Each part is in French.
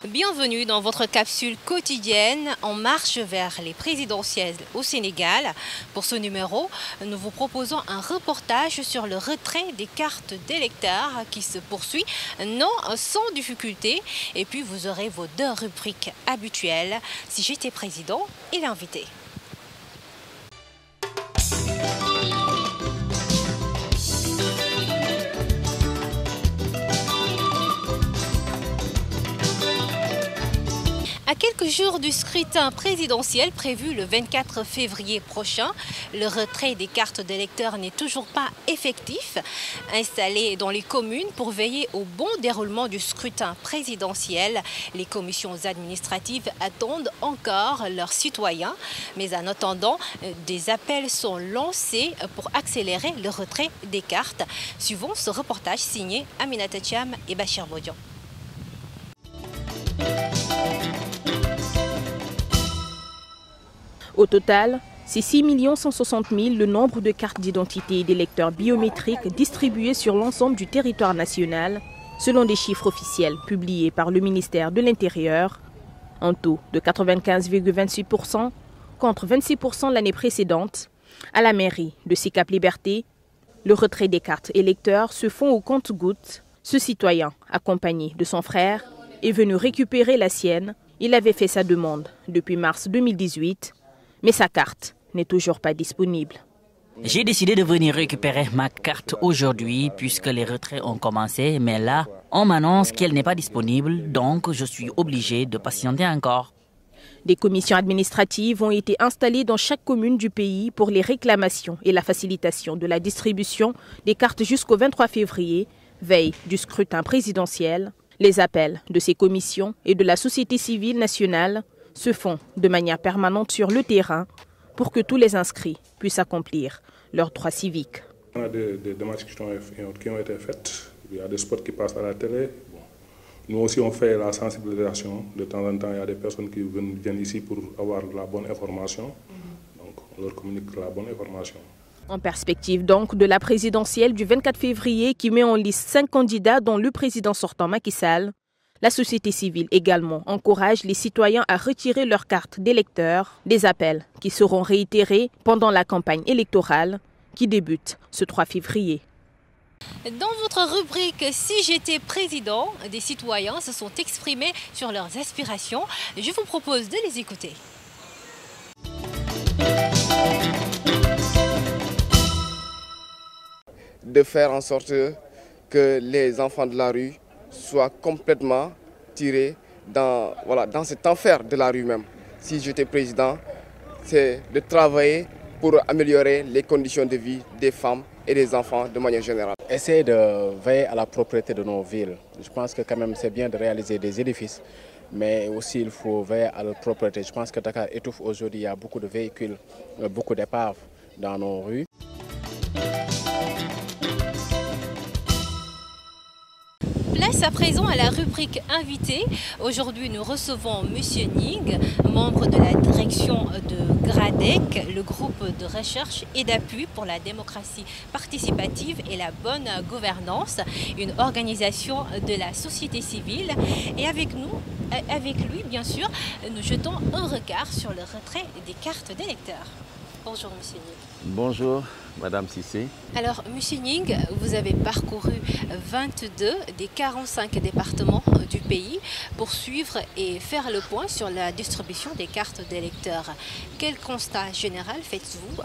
Bienvenue dans votre capsule quotidienne en marche vers les présidentielles au Sénégal. Pour ce numéro, nous vous proposons un reportage sur le retrait des cartes d'électeurs qui se poursuit, non sans difficulté. Et puis vous aurez vos deux rubriques habituelles, Si j'étais président et l'invité. À quelques jours du scrutin présidentiel prévu le 24 février prochain, le retrait des cartes d'électeurs n'est toujours pas effectif. Installés dans les communes pour veiller au bon déroulement du scrutin présidentiel, les commissions administratives attendent encore leurs citoyens. Mais en attendant, des appels sont lancés pour accélérer le retrait des cartes. Suivons ce reportage signé Aminata Thiam et Bachir Bodian. Au total, c'est 6 160 000 le nombre de cartes d'identité et d'électeurs biométriques distribuées sur l'ensemble du territoire national, selon des chiffres officiels publiés par le ministère de l'Intérieur. Un taux de 95,28% contre 26% l'année précédente. À la mairie de Sicap-Liberté, le retrait des cartes électeurs se font au compte-gouttes. Ce citoyen, accompagné de son frère, est venu récupérer la sienne. Il avait fait sa demande depuis mars 2018. Mais sa carte n'est toujours pas disponible. J'ai décidé de venir récupérer ma carte aujourd'hui puisque les retraits ont commencé. Mais là, on m'annonce qu'elle n'est pas disponible, donc je suis obligé de patienter encore. Des commissions administratives ont été installées dans chaque commune du pays pour les réclamations et la facilitation de la distribution des cartes jusqu'au 23 février, veille du scrutin présidentiel. Les appels de ces commissions et de la société civile nationale se font de manière permanente sur le terrain pour que tous les inscrits puissent accomplir leurs droits civiques. On a des démarches qui ont été faites, il y a des spots qui passent à la télé. Bon. Nous aussi on fait la sensibilisation, de temps en temps il y a des personnes qui viennent ici pour avoir la bonne information, donc on leur communique la bonne information. En perspective donc de la présidentielle du 24 février qui met en liste 5 candidats dont le président sortant Macky Sall, la société civile également encourage les citoyens à retirer leurs cartes d'électeurs, des appels qui seront réitérés pendant la campagne électorale qui débute ce 3 février. Dans votre rubrique « Si j'étais président », des citoyens se sont exprimés sur leurs aspirations. Je vous propose de les écouter. De faire en sorte que les enfants de la rue soient complètement tirés dans cet enfer de la rue même. Si j'étais président, c'est de travailler pour améliorer les conditions de vie des femmes et des enfants de manière générale. Essayer de veiller à la propreté de nos villes. Je pense que quand même c'est bien de réaliser des édifices, mais aussi il faut veiller à la propreté. Je pense que Dakar étouffe aujourd'hui, il y a beaucoup de véhicules, beaucoup d'épaves dans nos rues. Place à présent à la rubrique invité. Aujourd'hui, nous recevons M. Ning, membre de la direction de GRADEC, le groupe de recherche et d'appui pour la démocratie participative et la bonne gouvernance, une organisation de la société civile. Et avec lui, bien sûr, nous jetons un regard sur le retrait des cartes d'électeurs. Bonjour, M. Ning. Bonjour, Madame Cissé. Alors, M. Ning, vous avez parcouru 22 des 45 départements du pays pour suivre et faire le point sur la distribution des cartes d'électeurs. Quel constat général faites-vous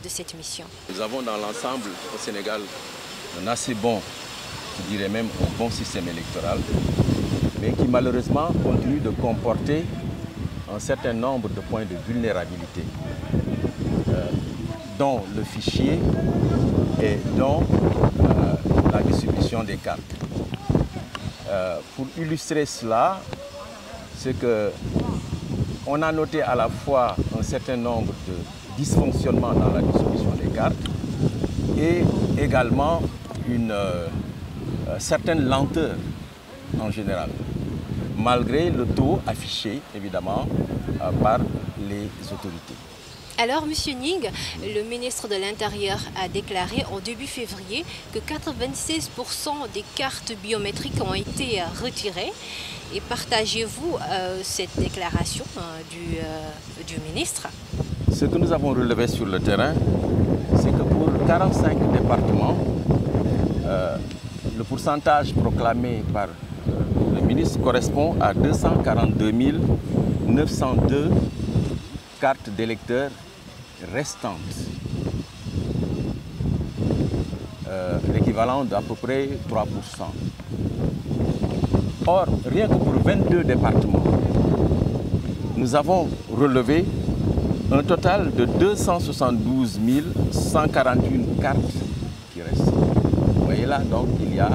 de cette mission? Nous avons dans l'ensemble au Sénégal un assez bon, je dirais même un bon système électoral, mais qui malheureusement continue de comporter un certain nombre de points de vulnérabilité, dont le fichier et dont la distribution des cartes. Pour illustrer cela, c'est qu'on a noté à la fois un certain nombre de dysfonctionnements dans la distribution des cartes et également une certaine lenteur en général, malgré le taux affiché évidemment par les autorités. Alors, M. Ning, le ministre de l'Intérieur a déclaré en début février que 96% des cartes biométriques ont été retirées. Et partagez-vous cette déclaration du ministre? Ce que nous avons relevé sur le terrain, c'est que pour 45 départements, le pourcentage proclamé par le ministre correspond à 242 902 cartes d'électeurs restantes, l'équivalent d'à peu près 3%. Or, rien que pour 22 départements, nous avons relevé un total de 272 141 cartes qui restent. Vous voyez là, donc il y a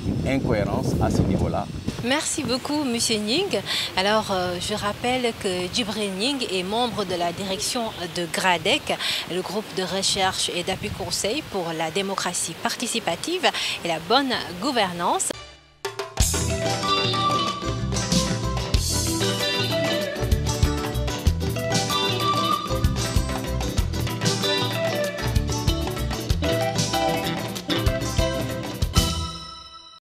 une incohérence à ce niveau-là. Merci beaucoup, M. Ning. Alors, je rappelle que Djibril Ning est membre de la direction de GRADEC, le groupe de recherche et d'appui conseil pour la démocratie participative et la bonne gouvernance.